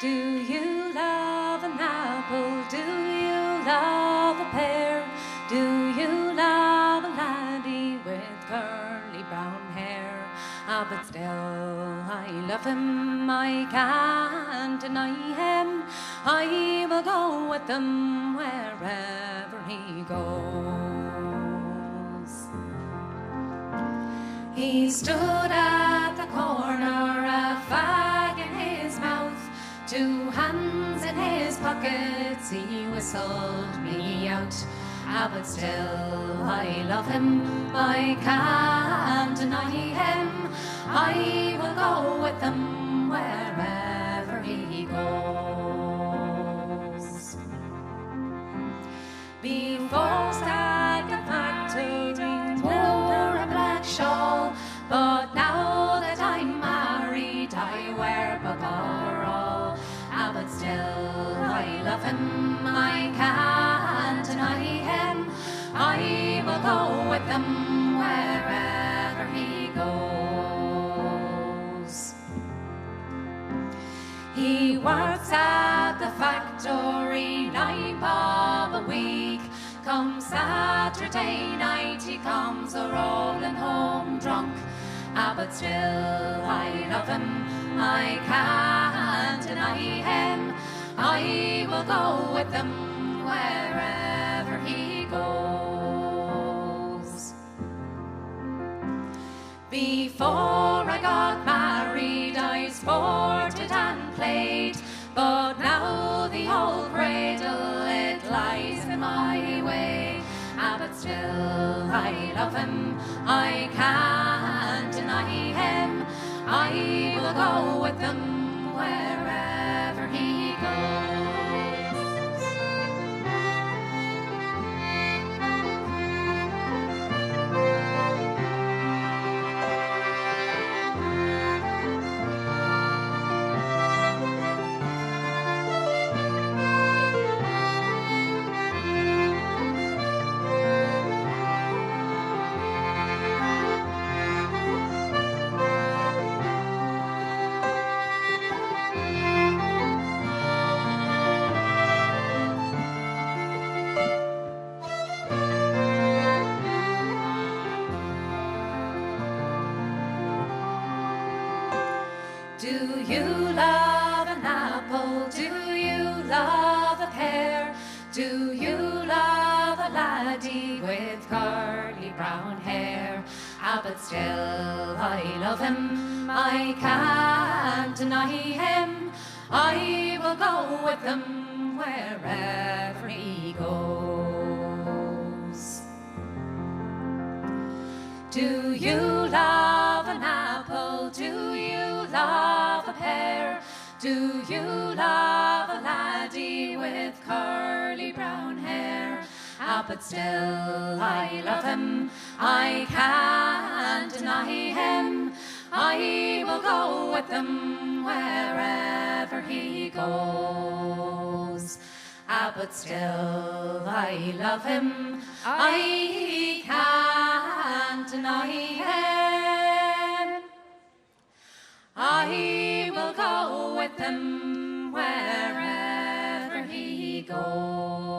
Do you love an apple? Do you love a pear? Do you love a laddie with curly brown hair? Ah, but still I love him, I can't deny him. I will go with him wherever he goes. He stood at the corner, a fag in his mouth, 2 hands in his pockets, he whistled me out. Ah, but still I love him, I can't deny him. I will go with him wherever he goes. Before at the factory wore a black shawl, but now that I'm married I wear overall. Ah, but still I love him, I can't deny him. I will go with him wherever he goes. He works at the factory 9 bob a week. Come Saturday night he comes a-rolling home drunk. Ah, but still I love him, I can't deny him. I will go with him wherever he goes. Before I got married I sported and played, but now the old cradle it lies in my way. Ah, but still I love him, I can't deny him. I will go with him wherever he goes. Do you love an apple? Do you love a pear? Do you love a laddie with curly brown hair? Ah, but still I love him, I can't deny him. I will go with him wherever he goes. Do you love an apple? Do you love a pear? Do you love a laddie with curly brown hair? Ah, but still I love him, I can't deny him. I will go with him wherever he goes. Ah, but still I love him, I can't deny him. I will go with him wherever he goes.